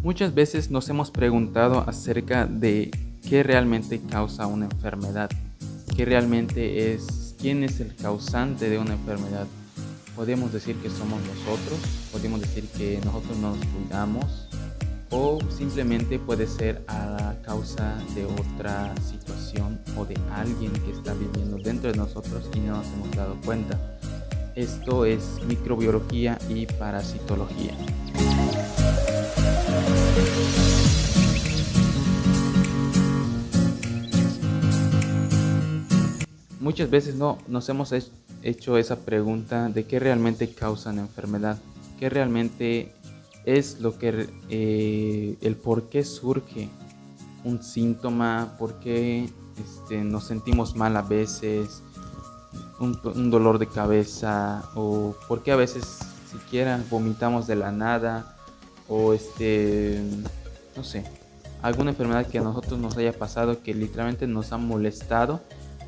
Muchas veces nos hemos preguntado acerca de qué realmente causa una enfermedad, quién es el causante de una enfermedad. Podemos decir que somos nosotros, podemos decir que nosotros no nos cuidamos, o simplemente puede ser a causa de otra situación o de alguien que está viviendo dentro de nosotros y no nos hemos dado cuenta. Esto es microbiología y parasitología. Muchas veces no nos hemos hecho esa pregunta de qué realmente causa una enfermedad, qué realmente es lo que el por qué surge un síntoma, por qué nos sentimos mal a veces, un dolor de cabeza, o por qué a veces siquiera vomitamos de la nada, o no sé, alguna enfermedad que a nosotros nos haya pasado que literalmente nos ha molestado,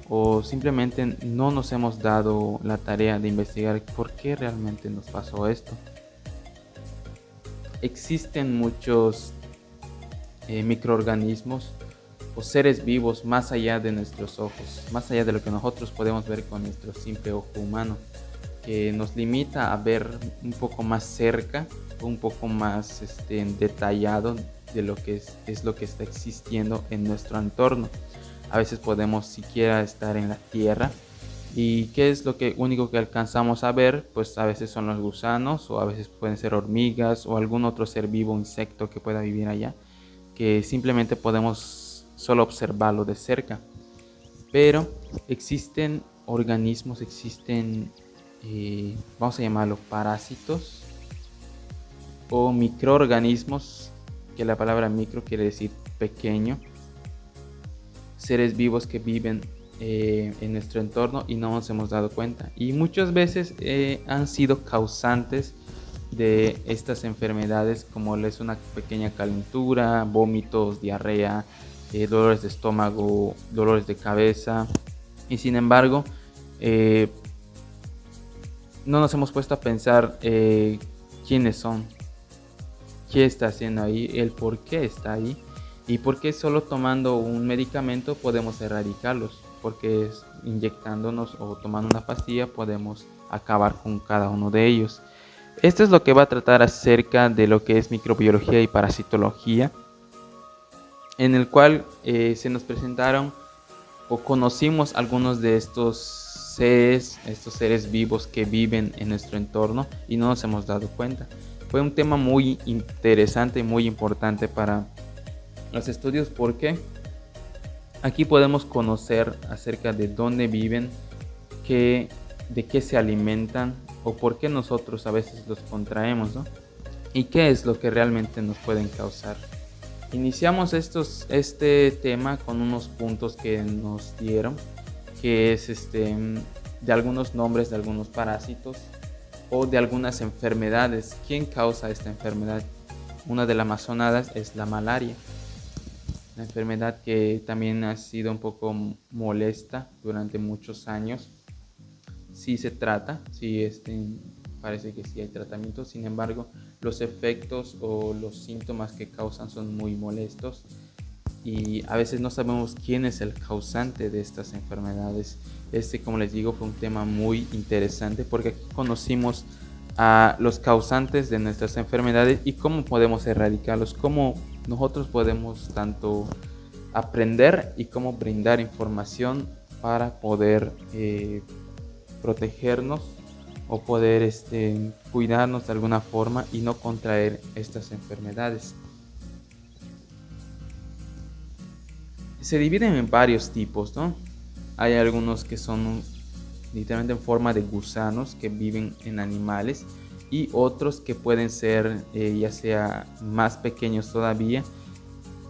o simplemente no nos hemos dado la tarea de investigar por qué realmente nos pasó esto. Existen muchos microorganismos o seres vivos más allá de nuestros ojos, más allá de lo que nosotros podemos ver con nuestro simple ojo humano, que nos limita a ver un poco más cerca, un poco más detallado de lo que es lo que está existiendo en nuestro entorno. A veces podemos siquiera estar en la tierra y qué es lo único que alcanzamos a ver, pues a veces son los gusanos, o a veces pueden ser hormigas o algún otro ser vivo, insecto que pueda vivir allá, que simplemente podemos solo observarlo de cerca. Pero existen organismos, existen, vamos a llamarlo parásitos o microorganismos, que la palabra micro quiere decir pequeño, seres vivos que viven en nuestro entorno y no nos hemos dado cuenta. Y muchas veces han sido causantes de estas enfermedades, como es una pequeña calentura, vómitos, diarrea, dolores de estómago, dolores de cabeza. Y sin embargo, no nos hemos puesto a pensar quiénes son, qué está haciendo ahí, el por qué está ahí y por qué solo tomando un medicamento podemos erradicarlos, porque inyectándonos o tomando una pastilla podemos acabar con cada uno de ellos. Esto es lo que va a tratar acerca de lo que es microbiología y parasitología, en el cual se nos presentaron o conocimos algunos de estos seres vivos que viven en nuestro entorno y no nos hemos dado cuenta. Fue un tema muy interesante y muy importante para los estudios, porque aquí podemos conocer acerca de dónde viven, de qué se alimentan o por qué nosotros a veces los contraemos, ¿no? Y qué es lo que realmente nos pueden causar. Iniciamos este tema con unos puntos que nos dieron, que es de algunos nombres de algunos parásitos o de algunas enfermedades. ¿Quién causa esta enfermedad? Una de las más sonadas es la malaria, una enfermedad que también ha sido un poco molesta durante muchos años. Sí se trata, sí parece que sí hay tratamiento, sin embargo los efectos o los síntomas que causan son muy molestos y a veces no sabemos quién es el causante de estas enfermedades. Como les digo, fue un tema muy interesante porque aquí conocimos a los causantes de nuestras enfermedades y cómo podemos erradicarlos, cómo nosotros podemos tanto aprender y cómo brindar información para poder protegernos o poder cuidarnos de alguna forma y no contraer estas enfermedades. Se dividen en varios tipos, ¿no? Hay algunos que son literalmente en forma de gusanos que viven en animales y otros que pueden ser ya sea más pequeños todavía,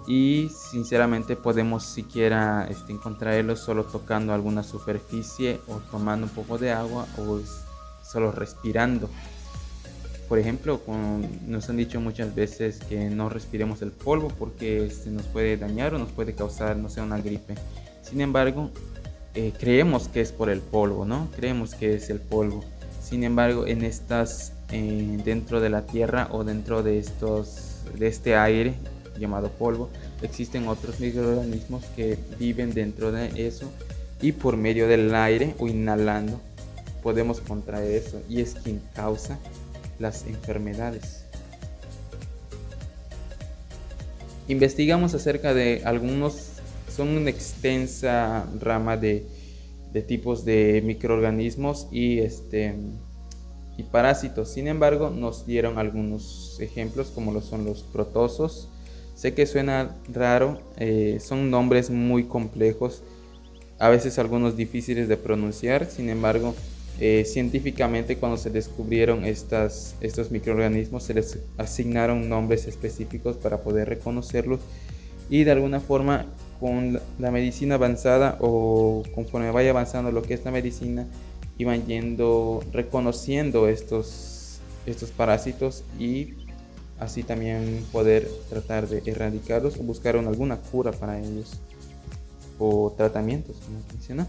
y sinceramente podemos siquiera contraerlos solo tocando alguna superficie o tomando un poco de agua o solo respirando. Por ejemplo, nos han dicho muchas veces que no respiremos el polvo porque nos puede dañar o nos puede causar, no sé, una gripe. Sin embargo, creemos que es por el polvo, ¿no? Creemos que es el polvo. Sin embargo, en estas dentro de la tierra o dentro de este aire llamado polvo, existen otros microorganismos que viven dentro de eso y por medio del aire o inhalando podemos contraer eso, y es quien causa las enfermedades. Investigamos acerca de algunos, son una extensa rama de tipos de microorganismos y parásitos. Sin embargo, nos dieron algunos ejemplos como lo son los protozoos. Sé que suena raro, son nombres muy complejos, a veces algunos difíciles de pronunciar. Sin embargo, científicamente, cuando se descubrieron estos microorganismos, se les asignaron nombres específicos para poder reconocerlos, y de alguna forma con la medicina avanzada, o conforme vaya avanzando lo que es la medicina, iban reconociendo estos parásitos, y así también poder tratar de erradicarlos o buscar alguna cura para ellos o tratamientos, como mencioné.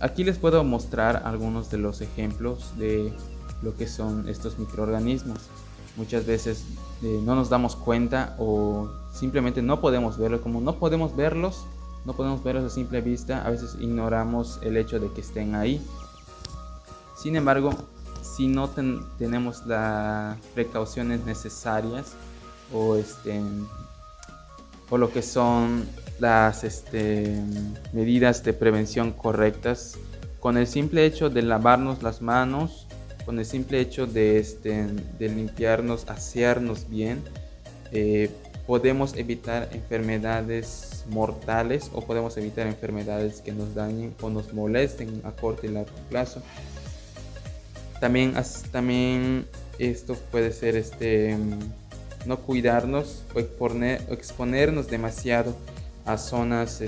Aquí les puedo mostrar algunos de los ejemplos de lo que son estos microorganismos. Muchas veces no nos damos cuenta o simplemente no podemos verlos. Como no podemos verlos a simple vista, a veces ignoramos el hecho de que estén ahí. Sin embargo, si no tenemos las precauciones necesarias o lo que son las medidas de prevención correctas, con el simple hecho de lavarnos las manos, con el simple hecho de limpiarnos, asearnos bien, podemos evitar enfermedades mortales, o podemos evitar enfermedades que nos dañen o nos molesten a corto y largo plazo. También esto puede ser no cuidarnos o exponernos demasiado a zonas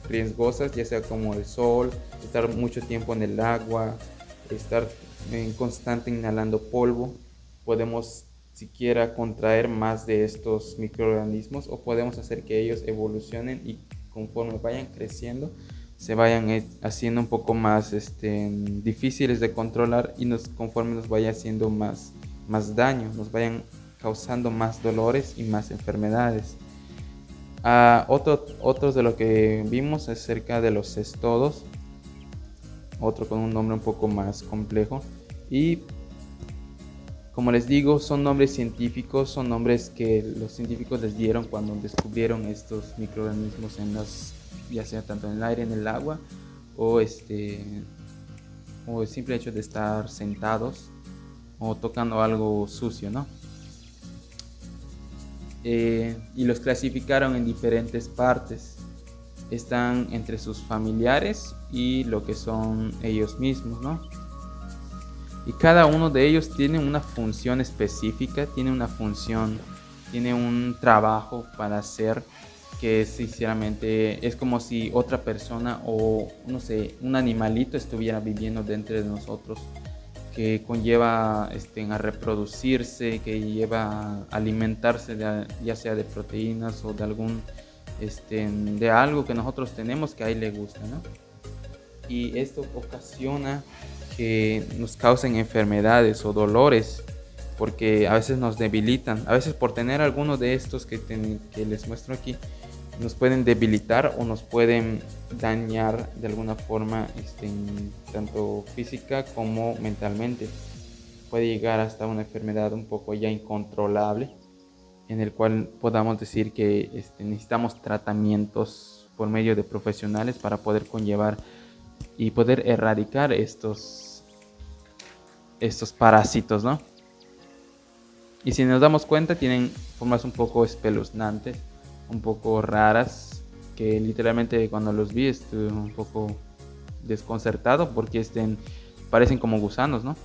riesgosas, ya sea como el sol, estar mucho tiempo en el agua, estar en constante inhalando polvo. Podemos siquiera contraer más de estos microorganismos, o podemos hacer que ellos evolucionen y conforme vayan creciendo se vayan haciendo un poco más difíciles de controlar, y conforme nos vaya haciendo más daño, nos vayan causando más dolores y más enfermedades. Otros de lo que vimos acerca de los cestodos, otro con un nombre un poco más complejo, y como les digo, son nombres científicos, son nombres que los científicos les dieron cuando descubrieron estos microorganismos ya sea tanto en el aire, en el agua, o el simple hecho de estar sentados o tocando algo sucio, ¿no? Y los clasificaron en diferentes partes. Están entre sus familiares y lo que son ellos mismos, ¿no? Y cada uno de ellos tiene una función específica, tiene un trabajo para hacer, que sinceramente es como si otra persona o no sé, un animalito estuviera viviendo dentro de nosotros, que conlleva a reproducirse, que lleva a alimentarse ya sea de proteínas o de algo que nosotros tenemos que a él le gusta, ¿no? Y esto ocasiona que nos causen enfermedades o dolores, porque a veces nos debilitan. A veces por tener alguno de estos que les muestro aquí, nos pueden debilitar o nos pueden dañar de alguna forma, tanto física como mentalmente. Puede llegar hasta una enfermedad un poco ya incontrolable, en el cual podamos decir que necesitamos tratamientos por medio de profesionales para poder conllevar y poder erradicar estos parásitos, ¿no? Y si nos damos cuenta, tienen formas un poco espeluznantes, un poco raras, que literalmente cuando los vi estuve un poco desconcertado, porque parecen como gusanos, ¿no?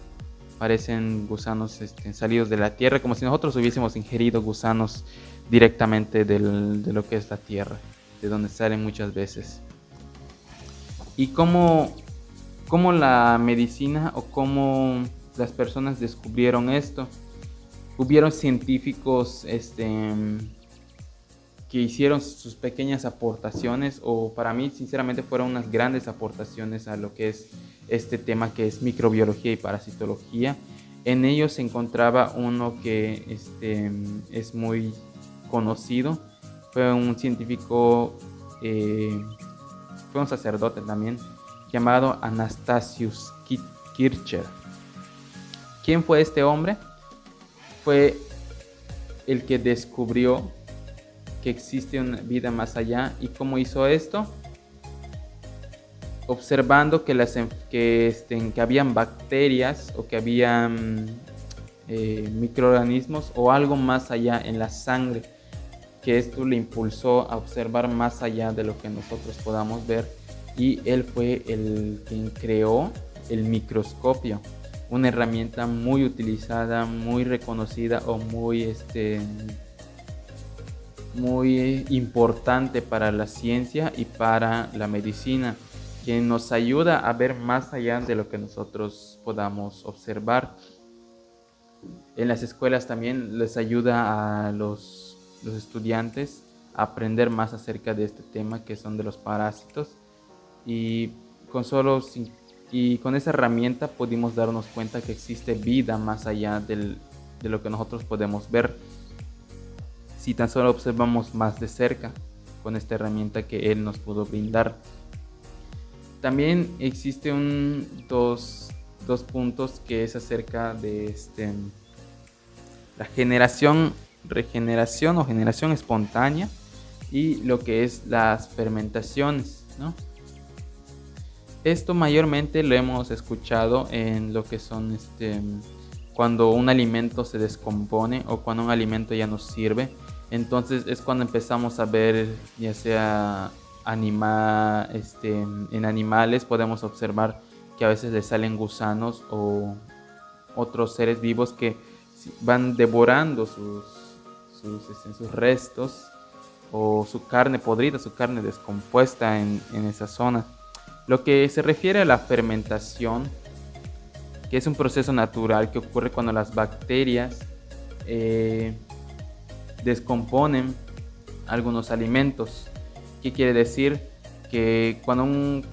Parecen gusanos salidos de la tierra, como si nosotros hubiésemos ingerido gusanos directamente de lo que es la tierra, de donde salen muchas veces. Y cómo la medicina o cómo las personas descubrieron esto. Hubieron científicos que hicieron sus pequeñas aportaciones, o para mí sinceramente fueron unas grandes aportaciones a lo que es este tema que es microbiología y parasitología. En ellos se encontraba uno que es muy conocido, fue un científico, fue un sacerdote también, llamado Anastasius Kircher. ¿Quién fue este hombre? Fue el que descubrió que existe una vida más allá. ¿Y cómo hizo esto? Observando que habían bacterias o que habían microorganismos o algo más allá en la sangre, que esto le impulsó a observar más allá de lo que nosotros podamos ver, y él fue el quien creó el microscopio, una herramienta muy utilizada, muy reconocida o muy importante para la ciencia y para la medicina, que nos ayuda a ver más allá de lo que nosotros podamos observar. En las escuelas también les ayuda a los estudiantes a aprender más acerca de este tema, que son de los parásitos, y con esa herramienta pudimos darnos cuenta que existe vida más allá de lo que nosotros podemos ver, si tan solo observamos más de cerca con esta herramienta que él nos pudo brindar. También existe dos puntos, que es acerca de la regeneración o generación espontánea, y lo que es las fermentaciones, ¿no? Esto mayormente lo hemos escuchado en lo que son cuando un alimento se descompone o cuando un alimento ya no sirve. Entonces es cuando empezamos a ver, ya sea en animales podemos observar que a veces les salen gusanos o otros seres vivos que van devorando sus restos o su carne podrida, su carne descompuesta en esa zona. Lo que se refiere a la fermentación, que es un proceso natural que ocurre cuando las bacterias descomponen algunos alimentos. ¿Qué quiere decir? Que cuando en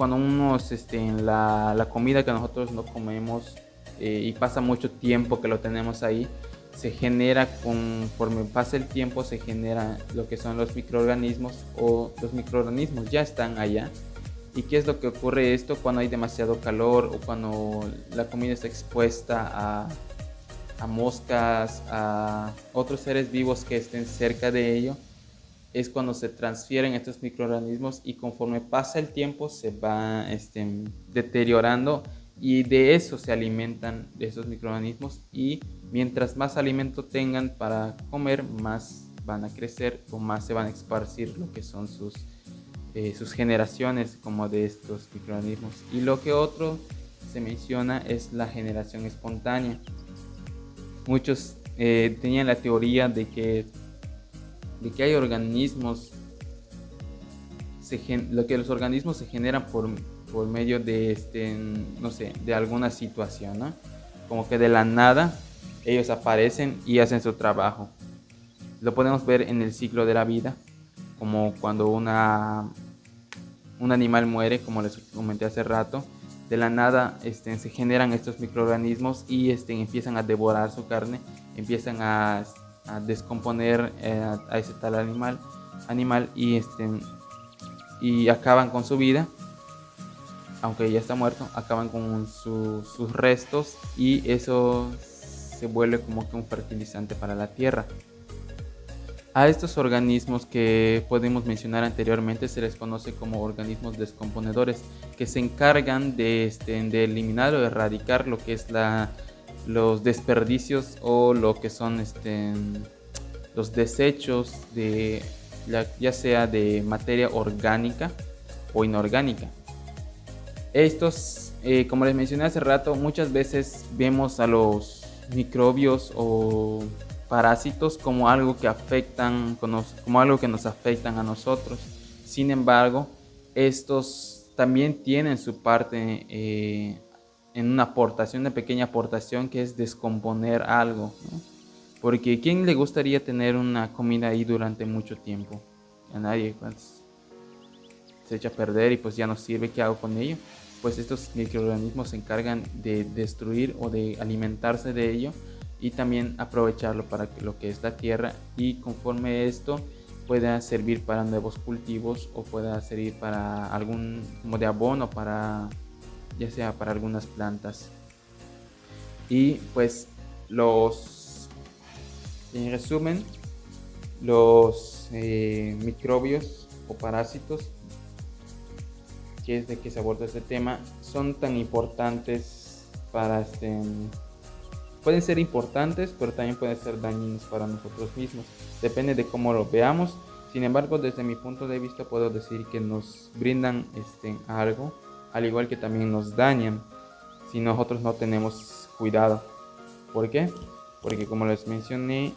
la comida que nosotros no comemos y pasa mucho tiempo que lo tenemos ahí, se genera, conforme pasa el tiempo, se genera lo que son los microorganismos, o los microorganismos ya están allá. ¿Y qué es lo que ocurre esto cuando hay demasiado calor o cuando la comida está expuesta a moscas, a otros seres vivos que estén cerca de ello? Es cuando se transfieren estos microorganismos, y conforme pasa el tiempo se va deteriorando, y de eso se alimentan, de esos microorganismos, y mientras más alimento tengan para comer, más van a crecer o más se van a esparcir lo que son sus generaciones como de estos microorganismos. Y lo que otro se menciona es la generación espontánea. Muchos tenían la teoría de que hay organismos, los organismos se generan por medio de no sé, de alguna situación, ¿no? Como que de la nada ellos aparecen y hacen su trabajo. Lo podemos ver en el ciclo de la vida, como cuando un animal muere, como les comenté hace rato. De la nada se generan estos microorganismos y empiezan a devorar su carne, empiezan a descomponer a ese tal animal y acaban con su vida. Aunque ya está muerto, acaban con sus restos, y eso se vuelve como que un fertilizante para la tierra. A estos organismos que podemos mencionar anteriormente se les conoce como organismos descomponedores, que se encargan de eliminar o erradicar lo que es los desperdicios o lo que son los desechos ya sea de materia orgánica o inorgánica. Estos, como les mencioné hace rato, muchas veces vemos a los microbios o parásitos como algo que nos afectan a nosotros. Sin embargo, estos también tienen su parte en una pequeña aportación, que es descomponer algo, ¿no? Porque ¿quién le gustaría tener una comida ahí durante mucho tiempo? a nadie, pues se echa a perder y pues ya no sirve. ¿Qué hago con ello? Pues estos microorganismos se encargan de destruir o de alimentarse de ello y también aprovecharlo para lo que es la tierra, y conforme esto pueda servir para nuevos cultivos o pueda servir para algún como de abono, para ya sea para algunas plantas. Y pues en resumen, los microbios o parásitos, que es de que se aborda este tema, son tan importantes para pueden ser importantes, pero también pueden ser dañinos para nosotros mismos. Depende de cómo lo veamos. Sin embargo, desde mi punto de vista puedo decir que nos brindan algo, al igual que también nos dañan si nosotros no tenemos cuidado. ¿Por qué? Porque como les mencioné,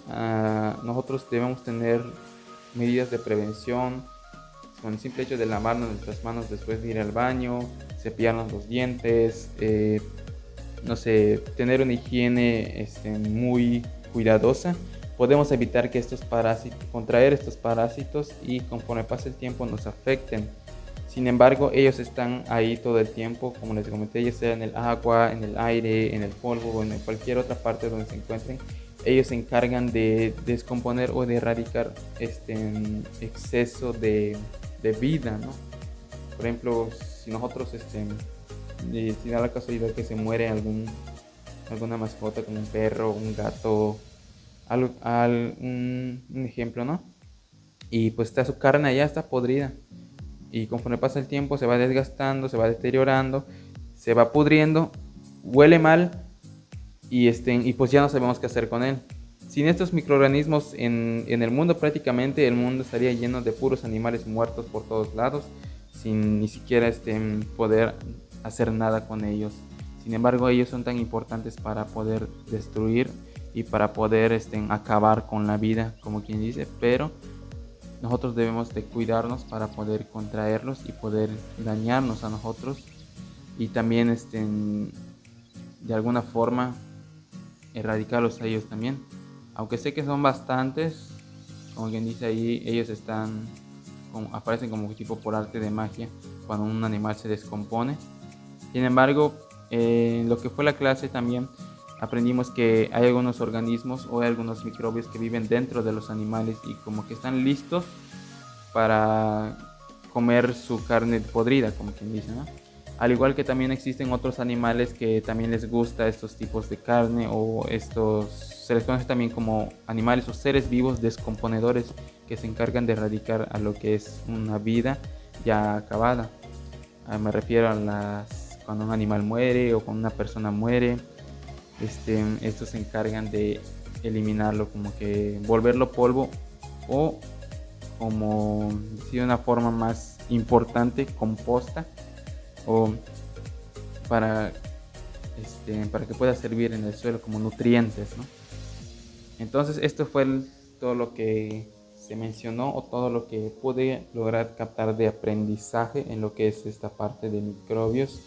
nosotros debemos tener medidas de prevención, con el simple hecho de lavarnos nuestras manos después de ir al baño, cepillarnos los dientes, no sé, tener una higiene muy cuidadosa. Podemos evitar que contraer estos parásitos y conforme pase el tiempo nos afecten. Sin embargo, ellos están ahí todo el tiempo, como les comenté, ya sea en el agua, en el aire, en el polvo o en cualquier otra parte donde se encuentren. Ellos se encargan de descomponer o de erradicar exceso de vida, ¿no? Por ejemplo, si nosotros, si da la casualidad que se muere alguna mascota como un perro, un gato, un ejemplo, ¿no? Y pues está su carne ya está podrida. Y conforme pasa el tiempo se va desgastando, se va deteriorando, se va pudriendo, huele mal y pues ya no sabemos qué hacer con él. Sin estos microorganismos en el mundo, prácticamente el mundo estaría lleno de puros animales muertos por todos lados, sin ni siquiera poder hacer nada con ellos. Sin embargo, ellos son tan importantes para poder destruir y para poder acabar con la vida, como quien dice, pero nosotros debemos de cuidarnos para poder contraerlos y poder dañarnos a nosotros, y también de alguna forma erradicarlos a ellos también. Aunque sé que son bastantes, como quien dice ahí, ellos aparecen como tipo por arte de magia cuando un animal se descompone. Sin embargo, en lo que fue la clase también aprendimos que hay algunos organismos o hay algunos microbios que viven dentro de los animales y como que están listos para comer su carne podrida, como quien dice, ¿no? Al igual que también existen otros animales que también les gusta estos tipos de carne, o se les conoce también como animales o seres vivos descomponedores, que se encargan de erradicar a lo que es una vida ya acabada. Me refiero a cuando un animal muere o cuando una persona muere, estos se encargan de eliminarlo, como que volverlo polvo, o como de una forma más importante, composta, o para que pueda servir en el suelo como nutrientes, ¿no? Entonces esto fue todo lo que se mencionó, o todo lo que pude lograr captar de aprendizaje en lo que es esta parte de microbios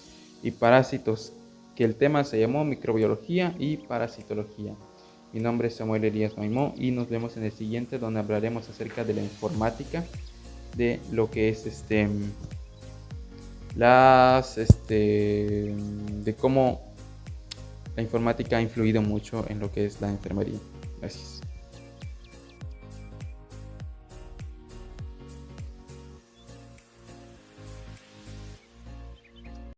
y parásitos, que el tema se llamó microbiología y parasitología. Mi nombre es Samuel Elías Maimó y nos vemos en el siguiente, donde hablaremos acerca de la informática, de lo que es de cómo la informática ha influido mucho en lo que es la enfermería. Gracias.